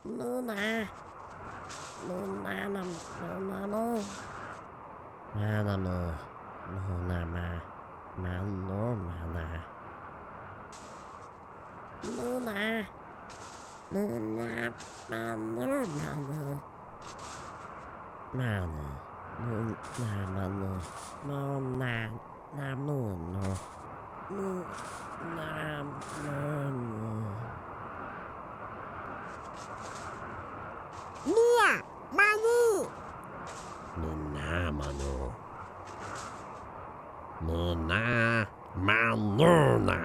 Luna. Luna. Luna. Luna. Luna. Luna. Nia, Manu. Luna, Manu. Luna, Manuna.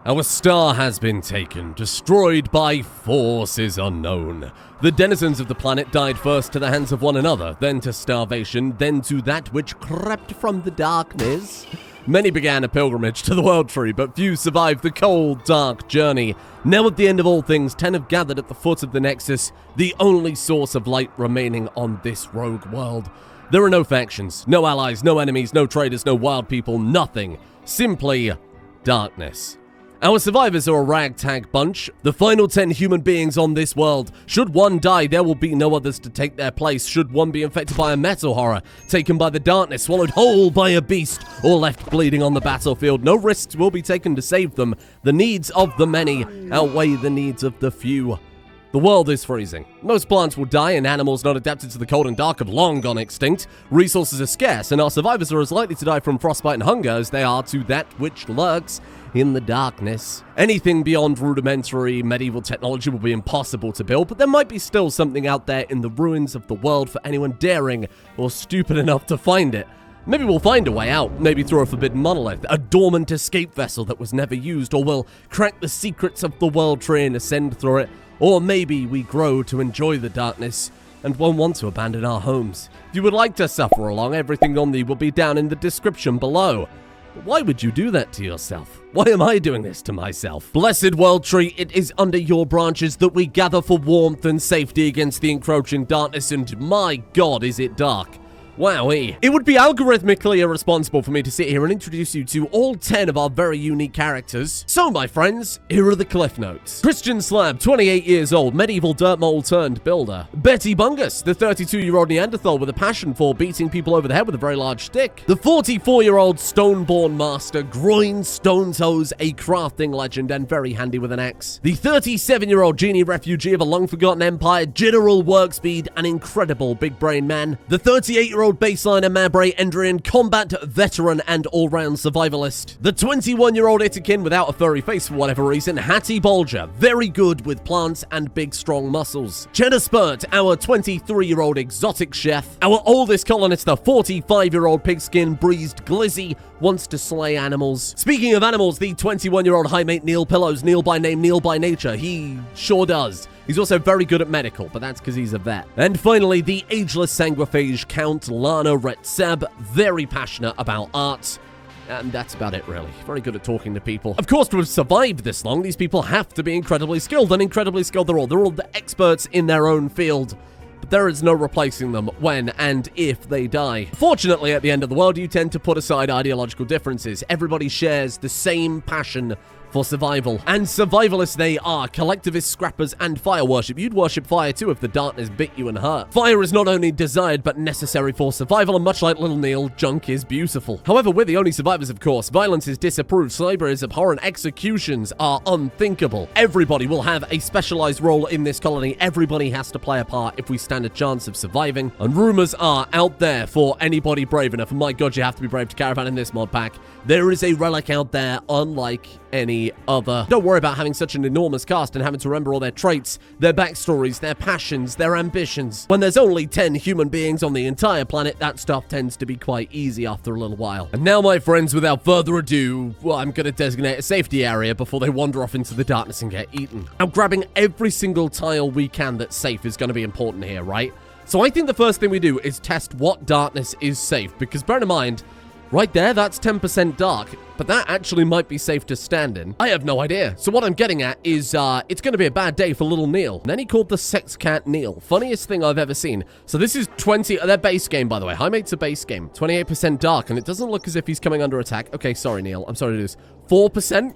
Our star has been taken, destroyed by forces unknown. The denizens of the planet died first to the hands of one another, then to starvation, then to that which crept from the darkness. Many began a pilgrimage to the World Tree, but few survived the cold, dark journey. Now at the end of all things, 10 have gathered at the foot of the Nexus, the only source of light remaining on this rogue world. There are no factions, no allies, no enemies, no traitors, no wild people, nothing. Simply darkness. Our survivors are a ragtag bunch, the final 10 human beings on this world. Should one die, there will be no others to take their place. Should one be infected by a metal horror, taken by the darkness, swallowed whole by a beast, or left bleeding on the battlefield, no risks will be taken to save them. The needs of the many outweigh the needs of the few. The world is freezing. Most plants will die, and animals not adapted to the cold and dark have long gone extinct. Resources are scarce, and our survivors are as likely to die from frostbite and hunger as they are to that which lurks in the darkness. Anything beyond rudimentary medieval technology will be impossible to build, but there might be still something out there in the ruins of the world for anyone daring or stupid enough to find it. Maybe we'll find a way out, maybe through a forbidden monolith, a dormant escape vessel that was never used, or we'll crack the secrets of the World Tree and ascend through it. Or maybe we grow to enjoy the darkness and won't want to abandon our homes. If you would like to suffer along, everything on thee will be down in the description below. But why would you do that to yourself? Why am I doing this to myself? Blessed World Tree, it is under your branches that we gather for warmth and safety against the encroaching darkness, and my God, is it dark. Wowee. It would be algorithmically irresponsible for me to sit here and introduce you to all 10 of our very unique characters. So, my friends, here are the cliff notes. Christian Slab, 28 years old, medieval dirt mole turned builder. Betty Bungus, the 32-year-old Neanderthal with a passion for beating people over the head with a very large stick. The 44-year-old Stoneborn master, groin stone toes, a crafting legend and very handy with an axe. The 37-year-old genie refugee of a long-forgotten empire, general work speed, an incredible big brain man. The 38-year-old baseliner Mabre Endrian, combat veteran and all-round survivalist. The 21-year-old Itikin without a furry face for whatever reason, Hattie Bolger, very good with plants and big strong muscles. Cheddar Spurt, our 23-year-old exotic chef. Our oldest colonist, the 45-year-old pigskin-breezed glizzy, wants to slay animals. Speaking of animals, the 21-year-old high mate Neil Pillows, Neil by name, Neil by nature. He sure does. He's also very good at medical, but that's because he's a vet. And finally, the ageless sanguiphage Count Lana Retseb, very passionate about art. And that's about it, really. Very good at talking to people. Of course, to have survived this long, these people have to be incredibly skilled, and incredibly skilled they're all. They're all the experts in their own field. But there is no replacing them when and if they die. Fortunately, at the end of the world, you tend to put aside ideological differences. Everybody shares the same passion for survival. And survivalists they are, collectivist scrappers and fire worship. You'd worship fire too if the darkness bit you and hurt. Fire is not only desired but necessary for survival, and much like little Neil, junk is beautiful. However, we're the only survivors, of course. Violence is disapproved, slavery is abhorrent, executions are unthinkable. Everybody will have a specialized role in this colony. Everybody has to play a part if we stand a chance of surviving. And rumors are out there for anybody brave enough. And my God, you have to be brave to caravan in this mod pack. There is a relic out there unlike any other. Don't worry about having such an enormous cast and having to remember all their traits, their backstories, their passions, their ambitions. When there's only 10 human beings on the entire planet, that stuff tends to be quite easy after a little while. And now, my friends, without further ado, well, I'm going to designate a safety area before they wander off into the darkness and get eaten. Now, grabbing every single tile we can that's safe is going to be important here, right? So I think the first thing we do is test what darkness is safe, because bear in mind, right there, that's 10% dark, but that actually might be safe to stand in. I have no idea. So what I'm getting at is, it's going to be a bad day for little Neil. And then he called the sex cat Neil. Funniest thing I've ever seen. So this is their base game, by the way. High mate's a base game. 28% dark, and it doesn't look as if he's coming under attack. Okay, sorry, Neil. I'm sorry to do this. 4%?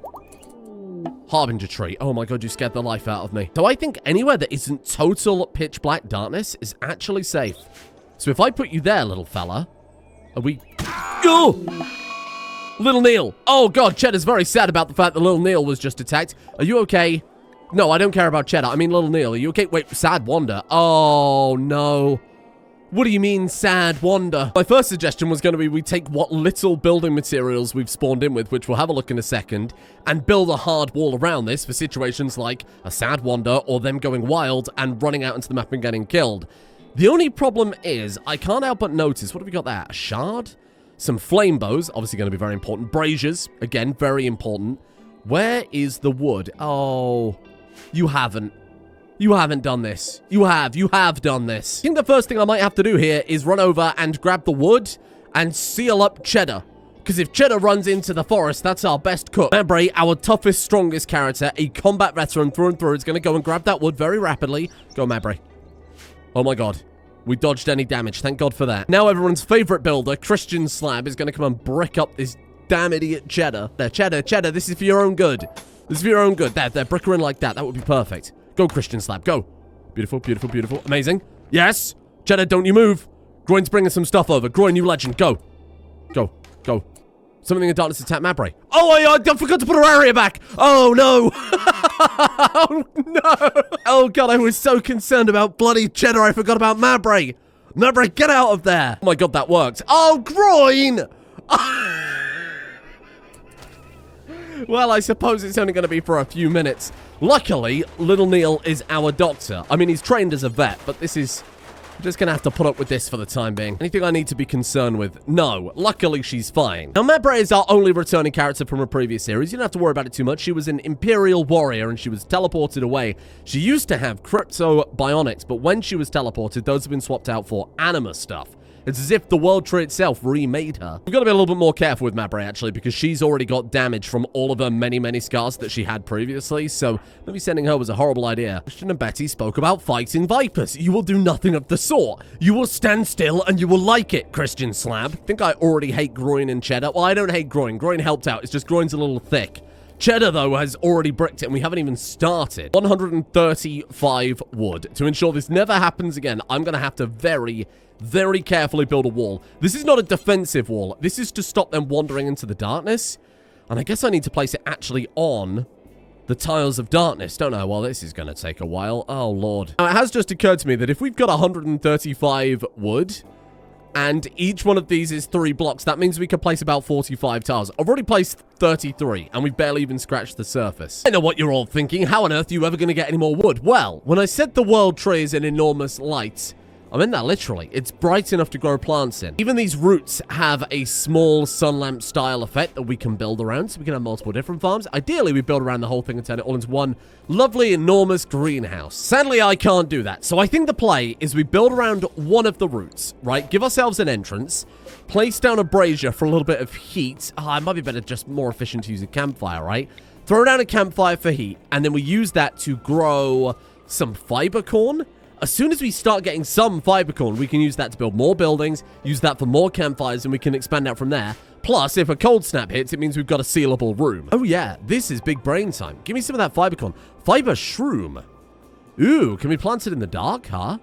Harbinger tree. Oh my god, you scared the life out of me. So I think anywhere that isn't total pitch black darkness is actually safe. So if I put you there, little fella, are we... Oh! Little Neil. Oh god, Cheddar's very sad about the fact that little Neil was just attacked. Are you okay? No, I don't care about Cheddar. I mean little Neil. Are you okay? Wait, sad Wanda. Oh no. What do you mean, sad Wanda? My first suggestion was going to be we take what little building materials we've spawned in with, which we'll have a look in a second, and build a hard wall around this for situations like a sad Wanda or them going wild and running out into the map and getting killed. The only problem is, I can't help but notice, what have we got there? A shard? Some flame bows, obviously going to be very important. Braziers, again, very important. Where is the wood? Oh, you haven't. You haven't done this. You have done this. I think the first thing I might have to do here is run over and grab the wood and seal up Cheddar. Because if Cheddar runs into the forest, that's our best cook. Mabray, our toughest, strongest character, a combat veteran through and through, is going to go and grab that wood very rapidly. Go, Mabray. Oh my god. We dodged any damage. Thank god for that. Now everyone's favorite builder, Christian Slab, is going to come and brick up this damn idiot Cheddar. There, Cheddar, this is for your own good. This is for your own good. There, brick her in like that. That would be perfect. Go, Christian Slab, go. Beautiful, beautiful, beautiful. Amazing. Yes. Cheddar, don't you move. Groin's bringing some stuff over. Groin, you legend. Go. Go. Go. Something in darkness attack Mabray. Oh, I forgot to put her area back. Oh, no. Oh, no. Oh, God, I was so concerned about bloody Cheddar, I forgot about Mabray. Mabray, get out of there. Oh, my God, that worked. Oh, Groin. Well, I suppose it's only going to be for a few minutes. Luckily, little Neil is our doctor. I mean, he's trained as a vet, but this is... I'm just going to have to put up with this for the time being. Anything I need to be concerned with? No. Luckily, she's fine. Now, Mabray is our only returning character from a previous series. You don't have to worry about it too much. She was an Imperial warrior, and she was teleported away. She used to have crypto bionics, but when she was teleported, those have been swapped out for anima stuff. It's as if the World Tree itself remade her. We've got to be a little bit more careful with Mabray, actually, because she's already got damage from all of her many, many scars that she had previously, so maybe sending her was a horrible idea. Christian and Betty spoke about fighting vipers. You will do nothing of the sort. You will stand still and you will like it, Christian Slab. I think I already hate Groin and Cheddar. Well, I don't hate Groin. Groin helped out. It's just Groin's a little thick. Cheddar, though, has already bricked it, and we haven't even started. 135 wood. To ensure this never happens again, I'm going to have to very carefully build a wall. This is not a defensive wall. This is to stop them wandering into the darkness. And I guess I need to place it actually on the tiles of darkness, don't I? Well, this is going to take a while. Oh, Lord. Now, it has just occurred to me that if we've got 135 wood... and each one of these is 3 blocks, that means we could place about 45 tiles. I've already placed 33, and we've barely even scratched the surface. I know what you're all thinking. How on earth are you ever going to get any more wood? Well, when I said the world tree is an enormous light, I mean that literally. It's bright enough to grow plants in. Even these roots have a small sun lamp style effect that we can build around, so we can have multiple different farms. Ideally, we build around the whole thing and turn it all into one lovely, enormous greenhouse. Sadly, I can't do that. So I think the play is we build around one of the roots, right? Give ourselves an entrance, place down a brazier for a little bit of heat. It might be better, just more efficient to use a campfire, right? Throw down a campfire for heat, and then we use that to grow some fiber corn. As soon as we start getting some fiber corn, we can use that to build more buildings, use that for more campfires, and we can expand out from there. Plus, if a cold snap hits, it means we've got a sealable room. Oh yeah, this is big brain time. Give me some of that fiber corn. Fiber shroom. Ooh, can we plant it in the dark, huh?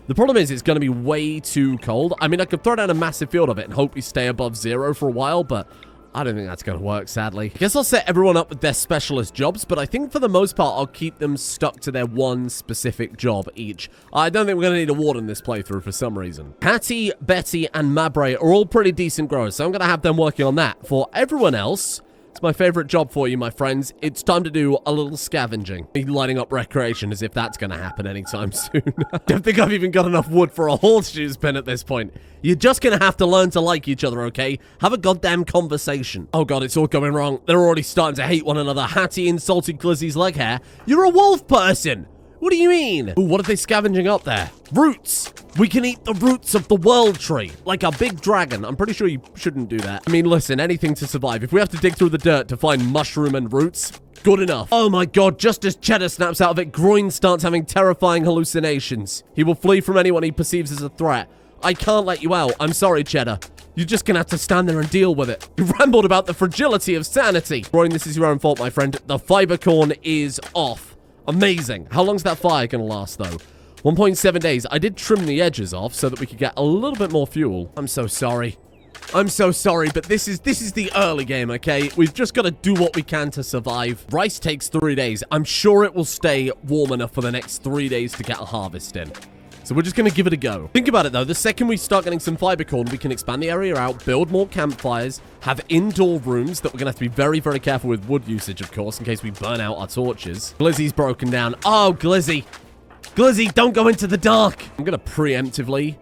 The problem is it's going to be way too cold. I mean, I could throw down a massive field of it and hope we stay above 0 for a while, but I don't think that's going to work, sadly. I guess I'll set everyone up with their specialist jobs, but I think for the most part, I'll keep them stuck to their one specific job each. I don't think we're going to need a warden this playthrough for some reason. Hattie, Betty, and Mabray are all pretty decent growers, so I'm going to have them working on that. For everyone else, it's my favorite job for you, my friends. It's time to do a little scavenging. Lighting up recreation as if that's going to happen anytime soon. Don't think I've even got enough wood for a horseshoe pin at this point. You're just going to have to learn to like each other, okay? Have a goddamn conversation. Oh god, it's all going wrong. They're already starting to hate one another. Hattie insulted Glizzy's leg hair. You're a wolf person! What do you mean? Ooh, what are they scavenging up there? Roots! We can eat the roots of the world tree, like a big dragon. I'm pretty sure you shouldn't do that. I mean, listen, anything to survive. If we have to dig through the dirt to find mushroom and roots, good enough. Oh my god, just as Cheddar snaps out of it, Groin starts having terrifying hallucinations. He will flee from anyone he perceives as a threat. I can't let you out. I'm sorry, Cheddar. You're just gonna have to stand there and deal with it. You rambled about the fragility of sanity. Roy, this is your own fault, my friend. The fiber corn is off. Amazing. How long's that fire gonna last, though? 1.7 days. I did trim the edges off so that we could get a little bit more fuel. I'm so sorry. I'm so sorry, but this is the early game, okay? We've just got to do what we can to survive. Rice takes 3 days. I'm sure it will stay warm enough for the next 3 days to get a harvest in. So we're just going to give it a go. Think about it, though. The second we start getting some fiber corn, we can expand the area out, build more campfires, have indoor rooms that we're going to have to be very, very careful with wood usage, of course, in case we burn out our torches. Glizzy's broken down. Oh, Glizzy. Glizzy, don't go into the dark. I'm going to preemptively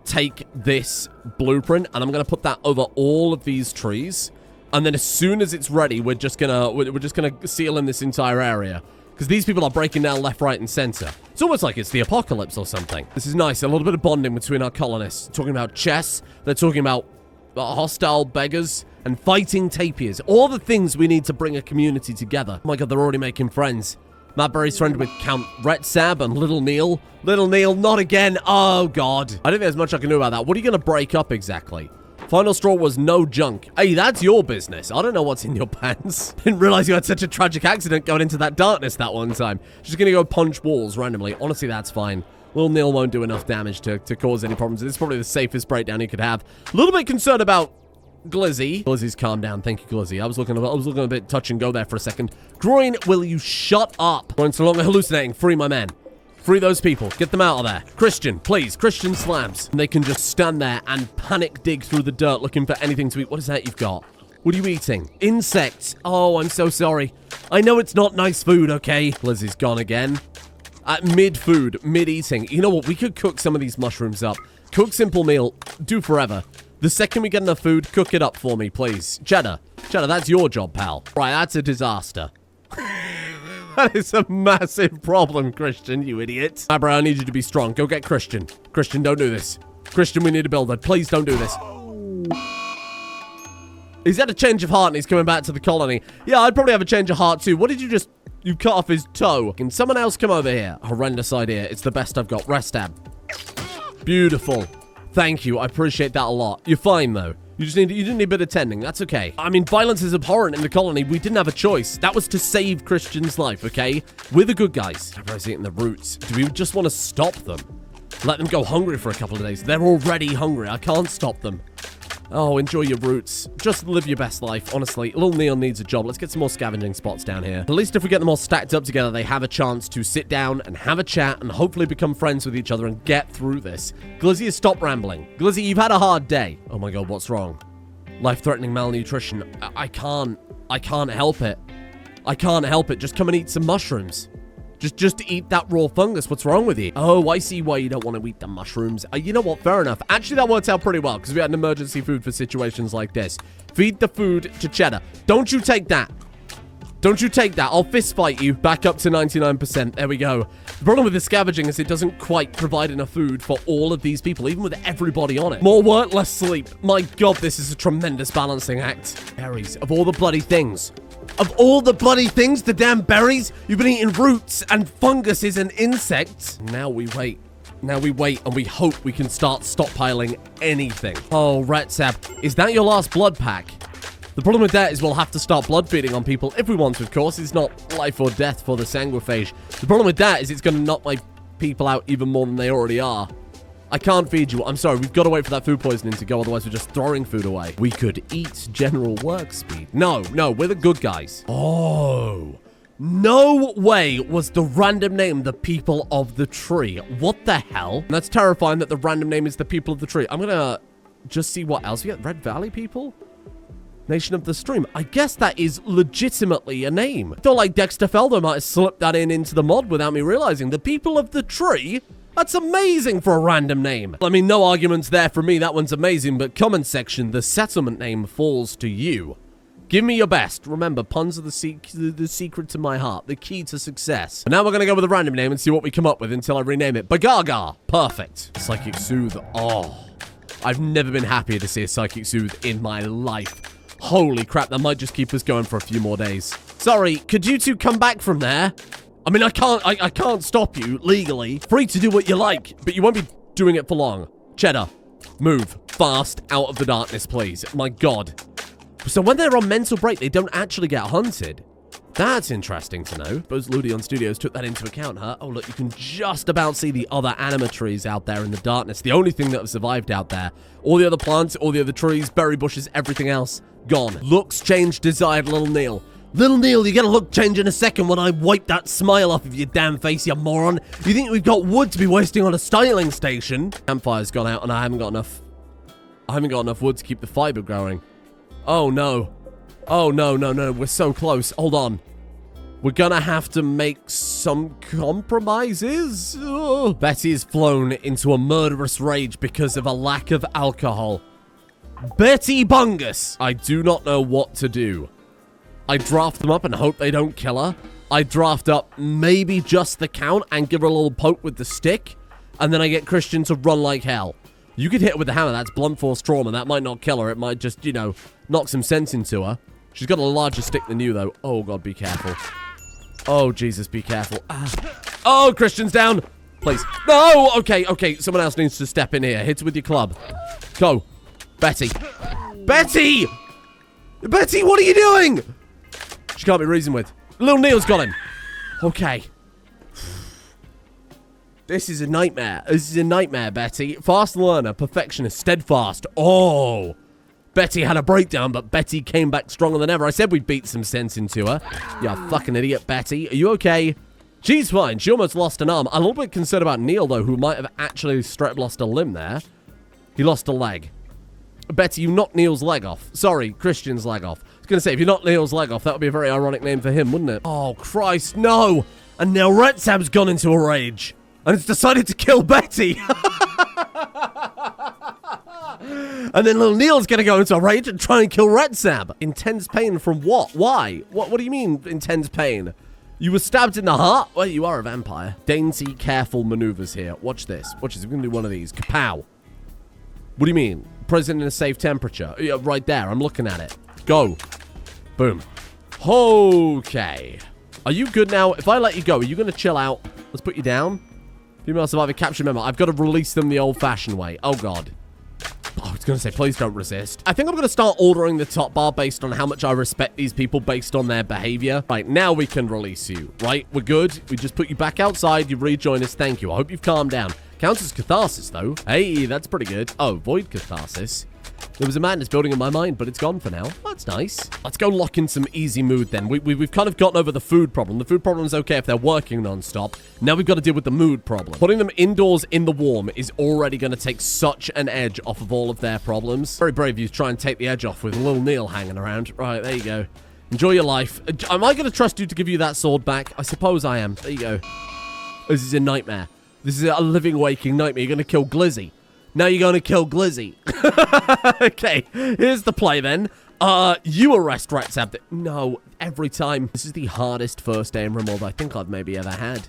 take this blueprint and I'm going to put that over all of these trees. And then as soon as it's ready, we're just going to seal in this entire area. Because these people are breaking down left, right, and center. It's almost like it's the apocalypse or something. This is nice. A little bit of bonding between our colonists. Talking about chess. They're talking about hostile beggars and fighting tapirs. All the things we need to bring a community together. Oh my god, they're already making friends. Matt Berry's friend with Count Retheme and Little Neil. Little Neil, not again. Oh god. I don't think there's much I can do about that. What are you going to break up exactly? Final straw was no junk. Hey, that's your business. I don't know what's in your pants. Didn't realize you had such a tragic accident going into that darkness that one time. Just gonna go punch walls randomly. Honestly, that's fine. Little Neil won't do enough damage to cause any problems. This is probably the safest breakdown he could have. A little bit concerned about Glizzy. Glizzy's calmed down. Thank you, Glizzy. I was looking a bit touch and go there for a second. Groin, will you shut up? Groin's no longer hallucinating. Free my men. Free those people. Get them out of there. Christian, please. Christian slabs. And they can just stand there and panic dig through the dirt looking for anything to eat. What is that you've got? What are you eating? Insects. Oh, I'm so sorry. I know it's not nice food, okay? Lizzie's gone again. Mid-food, mid-eating. You know what? We could cook some of these mushrooms up. Cook simple meal. Do forever. The second we get enough food, cook it up for me, please. Cheddar. Cheddar, that's your job, pal. Right, that's a disaster. That is a massive problem, Christian, you idiot. Bro, I need you to be strong. Go get Christian. Christian, don't do this. Christian, we need a builder. Please don't do this. He's had a change of heart and he's coming back to the colony. Yeah, I'd probably have a change of heart too. What did you just... You cut off his toe. Can someone else come over here? Horrendous idea. It's the best I've got. Rest stab. Beautiful. Thank you. I appreciate that a lot. You're fine, though. You didn't need a bit of tending. That's okay. I mean, violence is abhorrent in the colony. We didn't have a choice. That was to save Christian's life, okay? We're the good guys. Everybody's eating the roots. Do we just want to stop them? Let them go hungry for a couple of days. They're already hungry. I can't stop them. Oh, enjoy your roots. Just live your best life, honestly. Little Neil needs a job. Let's get some more scavenging spots down here. At least if we get them all stacked up together, they have a chance to sit down and have a chat and hopefully become friends with each other and get through this. Glizzy, stop rambling. Glizzy, you've had a hard day. Oh my god, what's wrong? Life-threatening malnutrition. I can't help it. I can't help it. Just come and eat some mushrooms. Just eat that raw fungus. What's wrong with you? Oh, I see why you don't want to eat the mushrooms. You know what? Fair enough. Actually, that worked out pretty well because we had an emergency food for situations like this. Feed the food to Cheddar. Don't you take that. Don't you take that. I'll fist fight you. Back up to 99%. There we go. The problem with the scavenging is it doesn't quite provide enough food for all of these people, even with everybody on it. More work, less sleep. My god, this is a tremendous balancing act. Berries. Of all the bloody things. Of all the bloody things, the damn berries, you've been eating roots and funguses and insects. Now we wait. Now we wait and we hope we can start stockpiling anything. Oh, Retsab, is that your last blood pack? The problem with that is we'll have to start blood feeding on people if we want to, of course. It's not life or death for the sanguiphage. The problem with that is it's going to knock my people out even more than they already are. I can't feed you. I'm sorry. We've got to wait for that food poisoning to go. Otherwise, we're just throwing food away. We could eat general work speed. No, we're the good guys. Oh, no way was the random name the people of the tree. What the hell? And that's terrifying that the random name is the people of the tree. I'm going to just see what else we get. Red Valley people? Nation of the Stream. I guess that is legitimately a name. I feel like Dexter Feldoh might have slipped that into the mod without me realizing. The people of the tree? That's amazing for a random name. I mean, no arguments there for me. That one's amazing. But comment section, the settlement name falls to you. Give me your best. Remember, puns are the secret to my heart. The key to success. And now we're going to go with a random name and see what we come up with until I rename it. Bagaga. Perfect. Psychic Soothe. Oh, I've never been happier to see a Psychic Soothe in my life. Holy crap, that might just keep us going for a few more days. Sorry, could you two come back from there? I mean, I can't stop you legally. Free to do what you like, but you won't be doing it for long. Cheddar, Move. Fast. Out of the darkness, please. My god. So when they're on mental break, they don't actually get hunted. That's interesting to know. Suppose Ludion Studios took that into account, huh? Oh, look, you can just about see the other anima trees out there in the darkness. The only thing that have survived out there. All the other plants, all the other trees, berry bushes, everything else, gone. Looks changed, desired, little Neil. Little Neil, you get a look change in a second when I wipe that smile off of your damn face, you moron. You think we've got wood to be wasting on a styling station? Campfire's gone out and I haven't got enough wood to keep the fiber going. Oh, no. Oh, no, no, no. We're so close. Hold on. We're gonna have to make some compromises. Oh. Betty is flown into a murderous rage because of a lack of alcohol. Betty Bungus! I do not know what to do. I draft them up and hope they don't kill her. I draft up maybe just the count and give her a little poke with the stick. And then I get Christian to run like hell. You could hit her with the hammer. That's blunt force trauma. That might not kill her. It might just, you know, knock some sense into her. She's got a larger stick than you, though. Oh, God, be careful. Oh, Jesus, be careful. Ah. Oh, Christian's down. Please. No! Okay, okay. Someone else needs to step in here. Hit her with your club. Go. Betty. Betty! Betty, what are you doing? She can't be reasoned with. Little Neil's got him. Okay. This is a nightmare. This is a nightmare, Betty. Fast learner, perfectionist, steadfast. Oh. Betty had a breakdown, but Betty came back stronger than ever. I said we'd beat some sense into her. You fucking idiot, Betty. Are you okay? She's fine. She almost lost an arm. I'm a little bit concerned about Neil, though, who might have actually straight up lost a limb there. He lost a leg. Betty, you knocked Neil's leg off. Sorry, Christian's leg off. I was going to say, if you knocked Neil's leg off, that would be a very ironic name for him, wouldn't it? Oh, Christ, no! And now Retsam's gone into a rage. And it's decided to kill Betty. And then little Neil's going to go into a rage and try and kill Retsab. Intense pain from what? Why? What do you mean, intense pain? You were stabbed in the heart? Well, you are a vampire. Dainty, careful maneuvers here. Watch this. Watch this. We're going to do one of these. Kapow. What do you mean? Prison in a safe temperature. Yeah, right there. I'm looking at it. Go. Boom. Okay. Are you good now? If I let you go, are you going to chill out? Let's put you down. Female survivor capture memo. I've got to release them the old-fashioned way. Oh, God. I was going to say, please don't resist. I think I'm going to start ordering the top bar based on how much I respect these people based on their behavior. Right, now we can release you, right? We're good. We just put you back outside. You rejoin us. Thank you. I hope you've calmed down. Counts as catharsis, though. Hey, that's pretty good. Oh, void catharsis. There was a madness building in my mind, but it's gone for now. That's nice. Let's go lock in some easy mood then. We've kind of gotten over the food problem. The food problem is okay if they're working non-stop. Now we've got to deal with the mood problem. Putting them indoors in the warm is already going to take such an edge off of all of their problems. Very brave of you to try and take the edge off with little Neil hanging around. Right, there you go. Enjoy your life. Am I going to trust you to give you that sword back? I suppose I am. There you go. This is a nightmare. This is a living, waking nightmare. You're going to kill Glizzy. Now you're going to kill Glizzy. Okay, here's the play then. You arrest Retsab. No, every time. This is the hardest first day in Rimworld I think I've maybe ever had.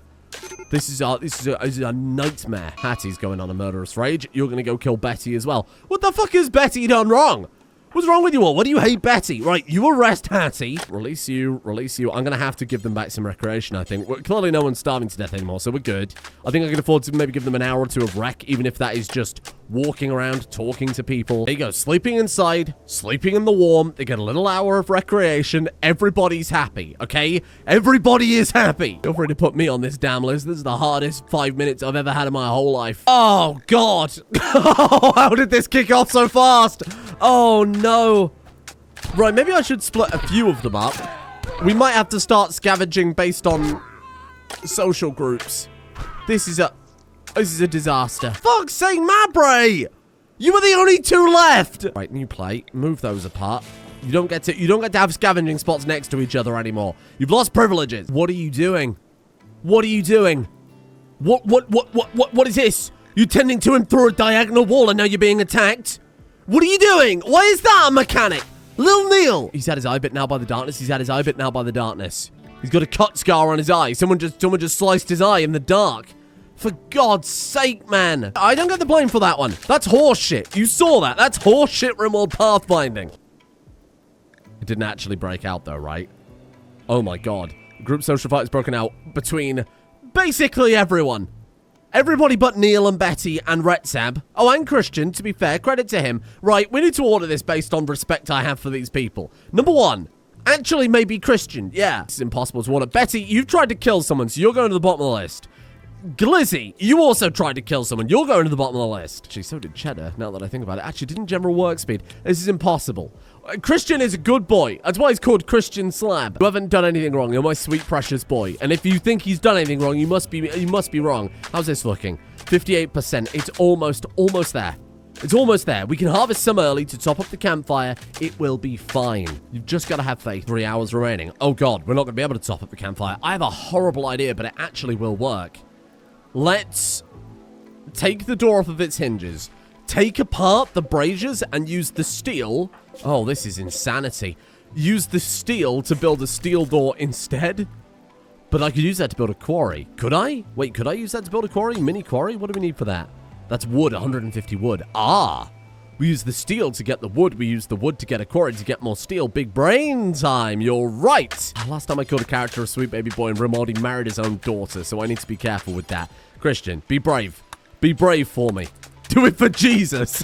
This is a nightmare. Hattie's going on a murderous rage. You're going to go kill Betty as well. What the fuck has Betty done wrong? What's wrong with you all? Why do you hate Betty? Right, you arrest Hattie. Release you, release you. I'm going to have to give them back some recreation, I think. Clearly no one's starving to death anymore, so we're good. I think I can afford to maybe give them an hour or two of rec, even if that is just walking around, talking to people. There you go, sleeping inside, sleeping in the warm. They get a little hour of recreation. Everybody's happy, okay? Everybody is happy. Feel free to put me on this damn list. This is the hardest 5 minutes I've ever had in my whole life. Oh, God. How did this kick off so fast? Oh, no. Right, maybe I should split a few of them up. We might have to start scavenging based on social groups. This is a disaster. Fuck's sake, Mabray! You were the only two left! Right, new plate. Move those apart. You don't get to have scavenging spots next to each other anymore. You've lost privileges. What are you doing? What are you doing? What is this? You're tending to him through a diagonal wall and now you're being attacked? What are you doing? Why is that a mechanic? Lil Neil! He's had his eye bit now by the darkness. He's had his eye bit now by the darkness. He's got a cut scar on his eye. Someone just sliced his eye in the dark. For God's sake, man. I don't get the blame for that one. That's horse shit. You saw that. That's horse shit Rimworld pathfinding. It didn't actually break out though, right? Oh my God. Group social fight has broken out between basically everyone. Everybody but Neil and Betty and Retheme. Oh, and Christian, to be fair, credit to him. Right, we need to order this based on respect I have for these people. Number 1. Actually, maybe Christian. Yeah, it's impossible to order. Betty, you've tried to kill someone, so you're going to the bottom of the list. Glizzy, you also tried to kill someone. You're going to the bottom of the list. Actually, so did Cheddar, now that I think about it. Actually, didn't General work speed. This is impossible. Christian is a good boy. That's why he's called Christian Slab. You haven't done anything wrong. You're my sweet, precious boy. And if you think he's done anything wrong, you must be wrong. How's this looking? 58%. It's almost there. It's almost there. We can harvest some early to top up the campfire. It will be fine. You've just got to have faith. 3 hours remaining. Oh, God. We're not going to be able to top up the campfire. I have a horrible idea, but it actually will work. Let's take the door off of its hinges. Take apart the braziers and use the steel. Oh, this is insanity. Use the steel to build a steel door instead. But I could use that to build a quarry. Could I? Wait, could I use that to build a quarry? Mini quarry? What do we need for that? That's wood, 150 wood. Ah! We use the steel to get the wood. We use the wood to get a quarry to get more steel. Big brain time. You're right. Last time I killed a character, a sweet baby boy in Rimworld, he married his own daughter, so I need to be careful with that. Christian, be brave. Be brave for me. Do it for Jesus.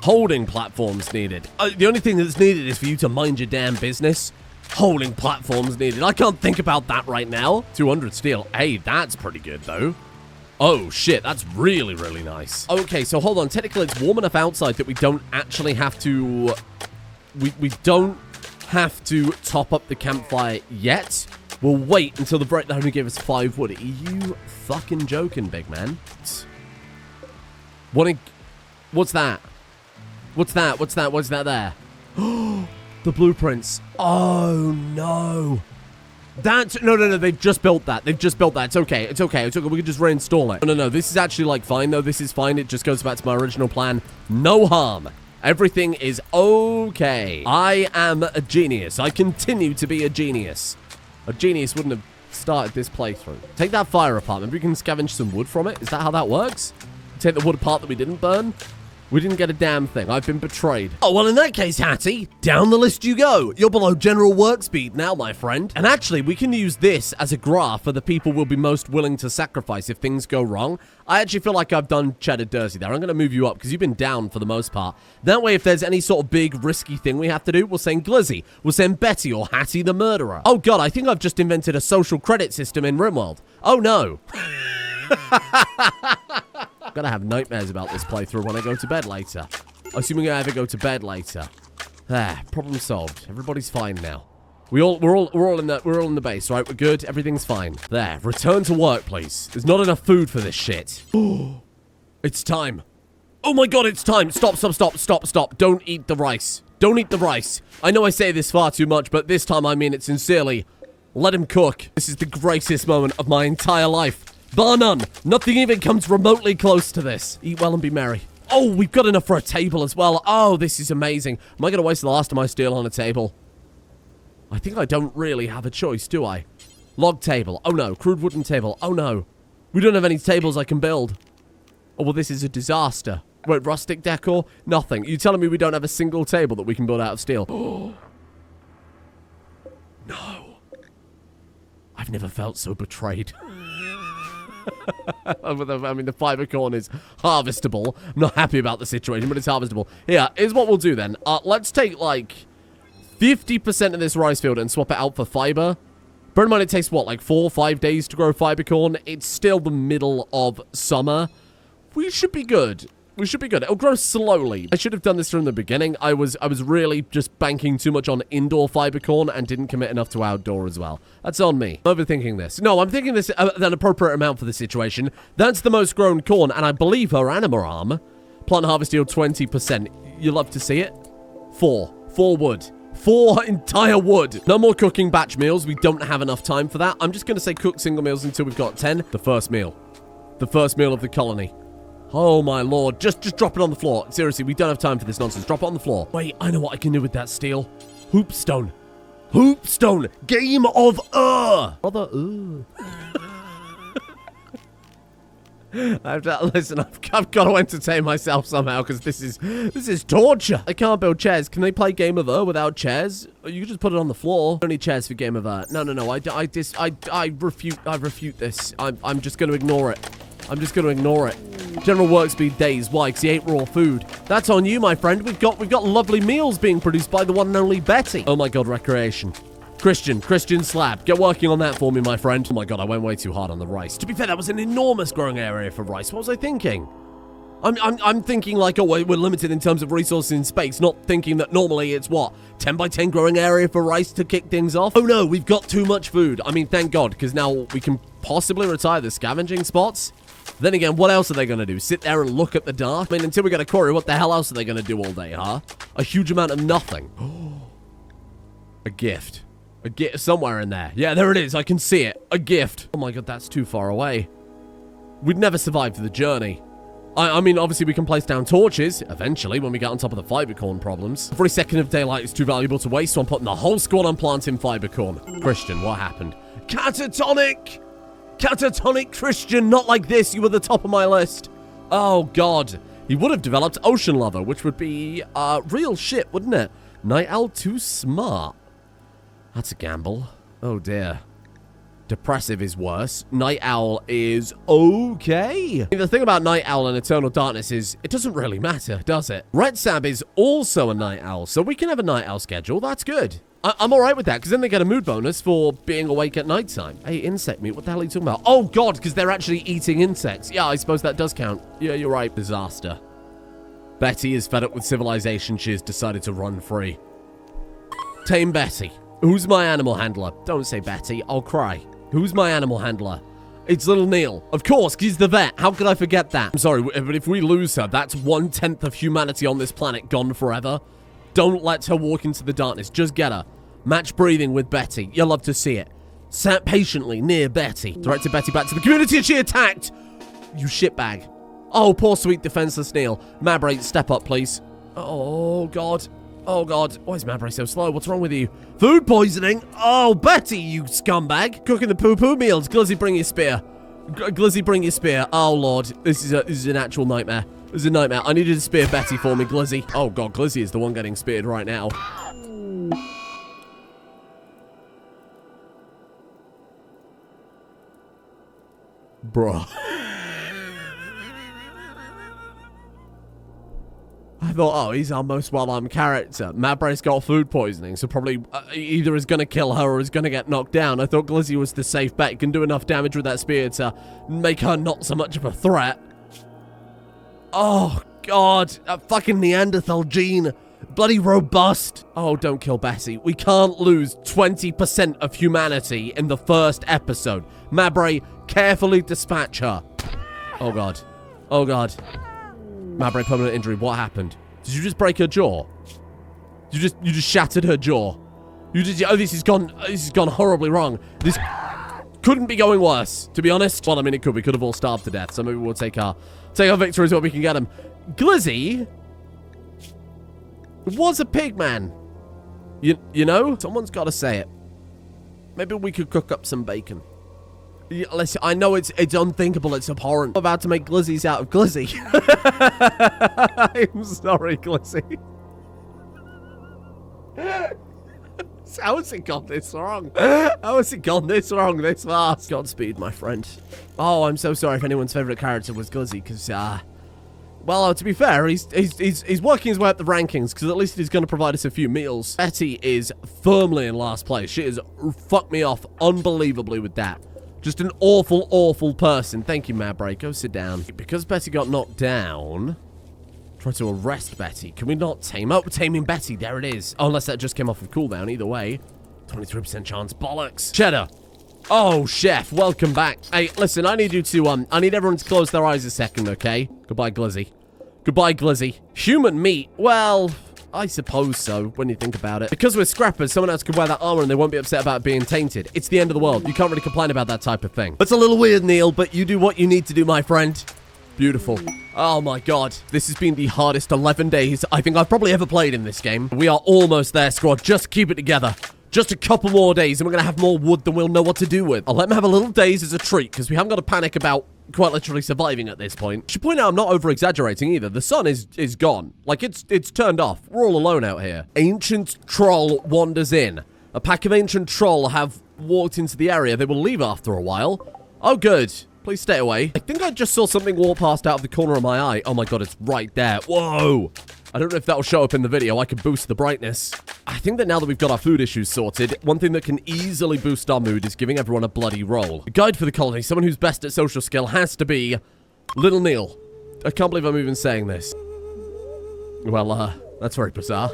Holding platforms needed. The only thing that's needed is for you to mind your damn business. Holding platforms needed. I can't think about that right now. 200 steel. Hey, that's pretty good, though. Oh, shit, that's really, really nice. Okay, so hold on. Technically, it's warm enough outside that we don't actually have to... We don't have to top up the campfire yet. We'll wait until the break only gave us 5 wood. Are you fucking joking, big man? What's that? What's that? What's that? What's that there? The blueprints. Oh, no. That's... No. They've just built that. They've just built that. It's okay. It's okay. It's okay. We can just reinstall it. No. This is actually, like, fine, though. This is fine. It just goes back to my original plan. No harm. Everything is okay. I am a genius. I continue to be a genius. A genius wouldn't have started this playthrough. Take that fire apart. Maybe we can scavenge some wood from it. Is that how that works? Take the wood apart that we didn't burn? We didn't get a damn thing. I've been betrayed. Oh, well, in that case, Hattie, down the list you go. You're below general work speed now, my friend. And actually, we can use this as a graph for the people we'll be most willing to sacrifice if things go wrong. I actually feel like I've done Cheddar dirty there. I'm going to move you up because you've been down for the most part. That way, if there's any sort of big, risky thing we have to do, we'll send Glizzy. We'll send Betty or Hattie the murderer. Oh, God, I think I've just invented a social credit system in Rimworld. Oh, no. I'm gonna have nightmares about this playthrough when I go to bed later. Assuming I ever go to bed later. There, problem solved. Everybody's fine now. We're all in the base, right? We're good. Everything's fine. There, return to work, please. There's not enough food for this shit. It's time. Oh my God, it's time. Stop. Don't eat the rice. Don't eat the rice. I know I say this far too much, but this time I mean it sincerely. Let him cook. This is the greatest moment of my entire life. Bar none. Nothing even comes remotely close to this. Eat well and be merry. Oh, we've got enough for a table as well. Oh, this is amazing. Am I going to waste the last of my steel on a table? I think I don't really have a choice, do I? Log table. Oh, no. Crude wooden table. Oh, no. We don't have any tables I can build. Oh, well, this is a disaster. Wait, rustic decor? Nothing. You're telling me we don't have a single table that we can build out of steel? Oh. No. I've never felt so betrayed. I mean, the fiber corn is harvestable. I'm not happy about the situation, but it's harvestable. Here, here's what we'll do then. Let's take, like, 50% of this rice field and swap it out for fiber. Bear in mind, it takes, what, like 4 or 5 days to grow fiber corn? It's still the middle of summer. We should be good. We should be good. It'll grow slowly. I should have done this from the beginning. I was really just banking too much on indoor fiber corn and didn't commit enough to outdoor as well. That's on me. I'm overthinking this. No, I'm thinking this an appropriate amount for the situation. That's the most grown corn, and I believe her anima arm. Plant harvest yield 20%. You love to see it? 4 wood. 4 entire wood. No more cooking batch meals. We don't have enough time for that. I'm just going to say cook single meals until we've got 10. The first meal. The first meal of the colony. Oh, my lord. Just drop it on the floor. Seriously, we don't have time for this nonsense. Drop it on the floor. Wait, I know what I can do with that steel. Hoopstone. Hoopstone. Game of Brother, listen, I've got to entertain myself somehow because this is torture. I can't build chairs. Can they play Game of without chairs? You can just put it on the floor. Only chairs for Game of No. I refute this. I'm just going to ignore it. I'm just going to ignore it. General work speed days. Why? Because he ate raw food. That's on you, my friend. We've got lovely meals being produced by the one and only Betty. Oh my god, recreation. Christian slab. Get working on that for me, my friend. Oh my god, I went way too hard on the rice. To be fair, that was an enormous growing area for rice. What was I thinking? I'm thinking like, oh, we're limited in terms of resources in space, not thinking that normally it's what? 10 by 10 growing area for rice to kick things off? Oh no, we've got too much food. I mean, thank god, because now we can possibly retire the scavenging spots. Then again, what else are they going to do? Sit there and look at the dark? I mean, until we get a quarry, what the hell else are they going to do all day, huh? A huge amount of nothing. A gift. A gift somewhere in there. Yeah, there it is. I can see it. A gift. Oh my god, that's too far away. We'd never survive the journey. I mean, obviously we can place down torches, eventually, when we get on top of the fiber corn problems. Every second of daylight is too valuable to waste, so I'm putting the whole squad on planting fiber corn. Christian, what happened? Catatonic! Catatonic Christian, not like this, you were the top of my list. Oh, God. He would have developed Ocean Lover, which would be, real shit, wouldn't it? Night Owl too smart. That's a gamble. Oh, dear. Depressive is worse. Night Owl is okay. The thing about Night Owl and Eternal Darkness is it doesn't really matter, does it? Retheme is also a Night Owl, so we can have a Night Owl schedule. That's good. I'm alright with that, because then they get a mood bonus for being awake at nighttime. Hey, insect meat, what the hell are you talking about? Oh, God, because they're actually eating insects. Yeah, I suppose that does count. Yeah, you're right. Disaster. Betty is fed up with civilization. She has decided to run free. Tame Betty. Who's my animal handler? Don't say Betty. I'll cry. Who's my animal handler? It's little Neil. Of course, he's the vet. How could I forget that? I'm sorry, but if we lose her, that's 1/10 of humanity on this planet gone forever. Don't let her walk into the darkness. Just get her. Match breathing with Betty. You'll love to see it. Sat patiently near Betty. Directed Betty back to the community and she attacked. You shitbag. Oh, poor sweet defenseless Neil. Mabray, step up, please. Oh, God. Oh, God. Why is Mabray so slow? What's wrong with you? Food poisoning? Oh, Betty, you scumbag. Cooking the poo-poo meals. Glizzy, bring your spear. Glizzy, bring your spear. Oh, Lord. This is an actual nightmare. This is a nightmare. I need you to spear Betty for me, Glizzy. Oh, God. Glizzy is the one getting speared right now. Bruh. I thought, oh, he's our most well-armed character. Mabray's got food poisoning, so probably either is going to kill her or is going to get knocked down. I thought Glizzy was the safe bet. He can do enough damage with that spear to make her not so much of a threat. Oh, God. That fucking Neanderthal gene. Bloody robust. Oh, don't kill Betty. We can't lose 20% of humanity in the first episode. Mabray, carefully dispatch her. Oh, God. Oh, God. Mabray, permanent injury. What happened? Did you just break her jaw? You just shattered her jaw. You just, oh, this has gone horribly wrong. This couldn't be going worse, to be honest. Well, I mean, it could. We could have all starved to death, so maybe we'll take our victories where we can get them. Glizzy was a pig man. You know? Someone's got to say it. Maybe we could cook up some bacon. Yeah, listen, I know it's unthinkable, it's abhorrent. I'm about to make glizzies out of glizzy. I'm sorry, Glizzy. How has it gone this wrong? How has it gone this wrong this fast? Godspeed, my friend. Oh, I'm so sorry if anyone's favourite character was Glizzy, because, well, to be fair, he's working his way up the rankings, because at least he's going to provide us a few meals. Betty is firmly in last place. She has fucked me off unbelievably with that. Just an awful, awful person. Thank you, Mabray. Go sit down. Because Betty got knocked down, try to arrest Betty. Can we not tame up? Taming Betty. There it is. Oh, unless that just came off of cooldown. Either way. 23% chance. Bollocks. Cheddar. Oh, Chef. Welcome back. Hey, listen, I need you to, I need everyone to close their eyes a second, okay? Goodbye, Glizzy. Goodbye, Glizzy. Human meat. Well, I suppose so, when you think about it. Because we're scrappers, someone else could wear that armor and they won't be upset about being tainted. It's the end of the world. You can't really complain about that type of thing. It's a little weird, Neil, but you do what you need to do, my friend. Beautiful. Oh my god. This has been the hardest 11 days I think I've probably ever played in this game. We are almost there, squad. Just keep it together. Just a couple more days and we're going to have more wood than we'll know what to do with. I'll let them have a little days as a treat because we haven't got to panic about quite literally surviving at this point. I should point out I'm not over-exaggerating either. The sun is gone. Like, it's turned off. We're all alone out here. Ancient troll wanders in. A pack of ancient troll have walked into the area. They will leave after a while. Oh, good. Please stay away. I think I just saw something walk past out of the corner of my eye. Oh my god, it's right there. Whoa! I don't know if that will show up in the video. I can boost the brightness. I think that now that we've got our food issues sorted, one thing that can easily boost our mood is giving everyone a bloody roll. A guide for the colony, someone who's best at social skill, has to be Little Neil. I can't believe I'm even saying this. Well, that's very bizarre.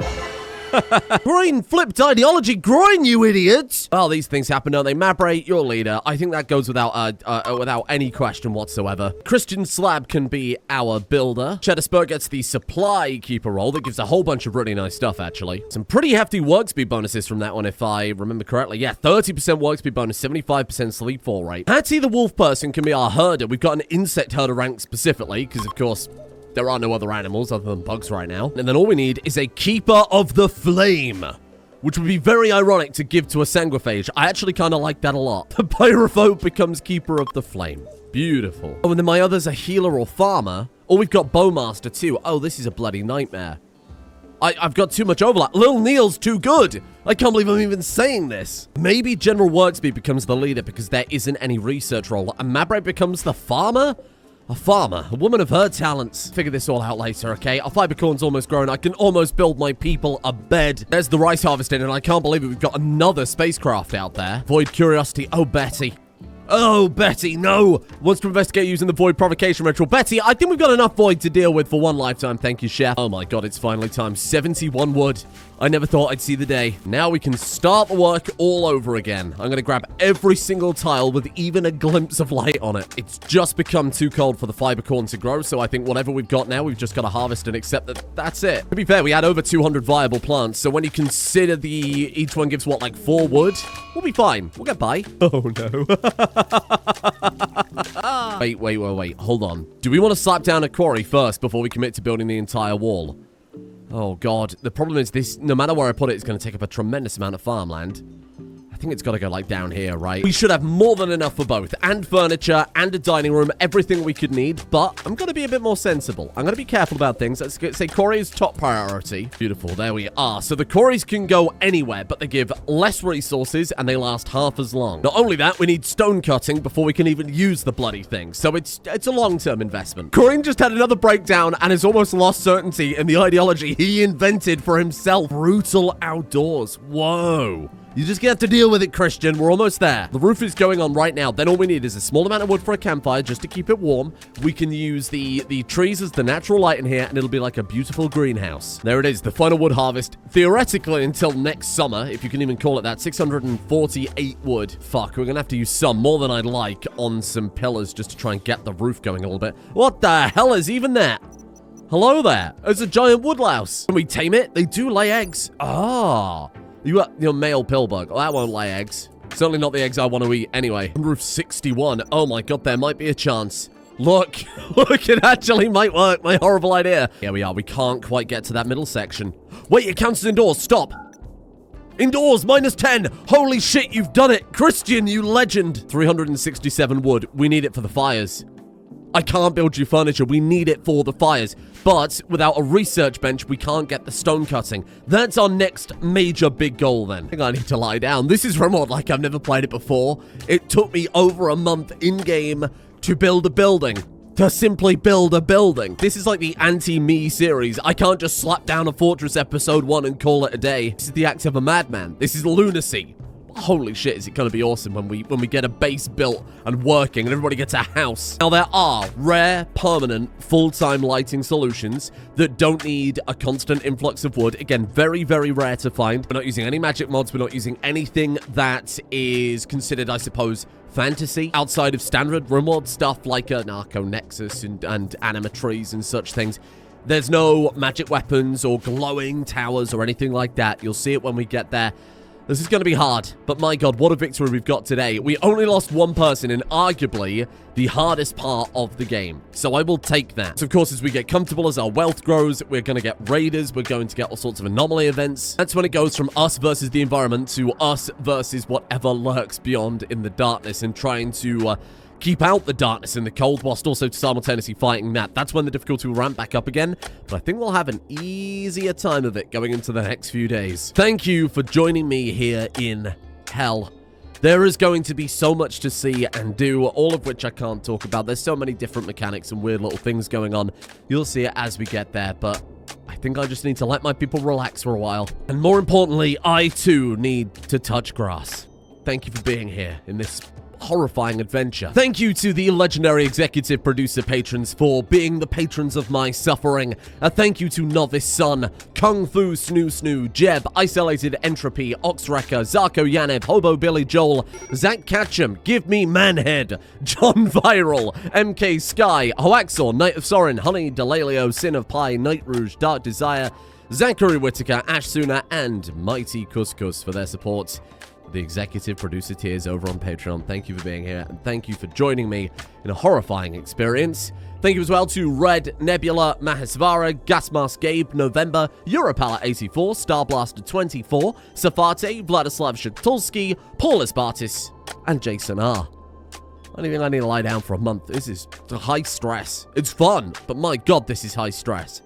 Groin flipped ideology, groin, you idiots! Well, these things happen, don't they? Mabre, your leader. I think that goes without any question whatsoever. Christian Slab can be our builder. Cheddar Spur gets the supply keeper role. That gives a whole bunch of really nice stuff, actually. Some pretty hefty work speed bonuses from that one, if I remember correctly. Yeah, 30% work speed bonus, 75% sleep fall rate. Hattie the wolf person can be our herder. We've got an insect herder rank specifically, because, of course, there are no other animals other than bugs right now. And then all we need is a Keeper of the Flame, which would be very ironic to give to a Sanguiphage. I actually kind of like that a lot. The Pyrophobe becomes Keeper of the Flame. Beautiful. Oh, and then my other's a healer or farmer. Oh, we've got Bowmaster too. Oh, this is a bloody nightmare. I've got too much overlap. Lil Neil's too good. I can't believe I'm even saying this. Maybe General Workspeed becomes the leader because there isn't any research role. And Mabre becomes the farmer? A farmer, a woman of her talents. Figure this all out later, okay? Our fiber corn's almost grown. I can almost build my people a bed. There's the rice harvesting, and I can't believe it. We've got another spacecraft out there. Void Curiosity. Oh, Betty. Oh, Betty, no! Wants to investigate using the Void Provocation Ritual. Betty, I think we've got enough Void to deal with for one lifetime. Thank you, Chef. Oh my god, it's finally time. 71 wood. I never thought I'd see the day. Now we can start the work all over again. I'm gonna grab every single tile with even a glimpse of light on it. It's just become too cold for the fiber corn to grow, so I think whatever we've got now, we've just got to harvest and accept that that's it. To be fair, we had over 200 viable plants, so when you consider each one gives, what, like 4 wood? We'll be fine. We'll get by. Oh, no. Wait. Hold on. Do we want to slap down a quarry first before we commit to building the entire wall? Oh, God. The problem is this, no matter where I put it, it's going to take up a tremendous amount of farmland. I think it's got to go, like, down here, right? We should have more than enough for both. And furniture, and a dining room, everything we could need. But I'm going to be a bit more sensible. I'm going to be careful about things. Let's say quarry is top priority. Beautiful. There we are. So the quarries can go anywhere, but they give less resources, and they last half as long. Not only that, we need stone cutting before we can even use the bloody thing. So it's a long-term investment. Corin just had another breakdown and has almost lost certainty in the ideology he invented for himself. Brutal outdoors. Whoa. You just have to deal with it, Christian. We're almost there. The roof is going on right now. Then all we need is a small amount of wood for a campfire just to keep it warm. We can use the trees as the natural light in here, and it'll be like a beautiful greenhouse. There it is, the final wood harvest. Theoretically, until next summer, if you can even call it that, 648 wood. Fuck, we're gonna have to use some, more than I'd like, on some pillars just to try and get the roof going a little bit. What the hell is even that? Hello there. It's a giant woodlouse. Can we tame it? They do lay eggs. Ah. You got your male pillbug. Well, that won't lay eggs. Certainly not the eggs I want to eat anyway. Roof 61. Oh my god, there might be a chance. Look, it actually might work. My horrible idea. Here we are. We can't quite get to that middle section. Wait, it counts as indoors. Stop. Indoors, -10. Holy shit, you've done it. Christian, you legend. 367 wood. We need it for the fires. I can't build you furniture. We need it for the fires. But without a research bench, we can't get the stone cutting. That's our next major big goal then. I think I need to lie down. This is Rimworld like I've never played it before. It took me over a month in-game to build a building. To simply build a building. This is like the anti-me series. I can't just slap down a fortress episode 1 and call it a day. This is the act of a madman. This is lunacy. Holy shit, is it going to be awesome when we get a base built and working and everybody gets a house. Now, there are rare, permanent, full-time lighting solutions that don't need a constant influx of wood. Again, very, very rare to find. We're not using any magic mods. We're not using anything that is considered, I suppose, fantasy outside of standard Rimworld stuff like Narco Nexus and anima trees and such things. There's no magic weapons or glowing towers or anything like that. You'll see it when we get there. This is going to be hard, but my god, what a victory we've got today. We only lost one person in arguably the hardest part of the game, so I will take that. So of course, as we get comfortable, as our wealth grows, we're going to get raiders, we're going to get all sorts of anomaly events. That's when it goes from us versus the environment to us versus whatever lurks beyond in the darkness and trying to keep out the darkness and the cold whilst also simultaneously fighting that. That's when the difficulty will ramp back up again, but I think we'll have an easier time of it going into the next few days. Thank you for joining me here in hell. There is going to be so much to see and do, all of which I can't talk about. There's so many different mechanics and weird little things going on. You'll see it as we get there, but I think I just need to let my people relax for a while. And more importantly, I too need to touch grass. Thank you for being here in this horrifying adventure. Thank you to the legendary executive producer patrons for being the patrons of my suffering. A thank you to Novice Sun, Kung Fu Snoo Snoo, Jeb, Isolated Entropy, Oxwrecker, Zarko Yanev, Hobo Billy Joel, Zach Catchum, Give Me Manhead, John Viral, MK Sky, Hoaxor, Knight of Sorin, Honey Delalio, Sin of Pi, Night Rouge, Dark Desire, Zachary Whittaker, Ash Suna, and Mighty Couscous for their support. The executive producer tiers over on Patreon. Thank you for being here, and thank you for joining me in a horrifying experience. Thank you as well to Red, Nebula, Mahesvara, Gasmask Gabe, November, Europala84, Starblaster24, Safate, Vladislav Shatulski, Paulus Bartis, and Jason R. I don't even think I need to lie down for a month. This is high stress. It's fun, but my god, this is high stress.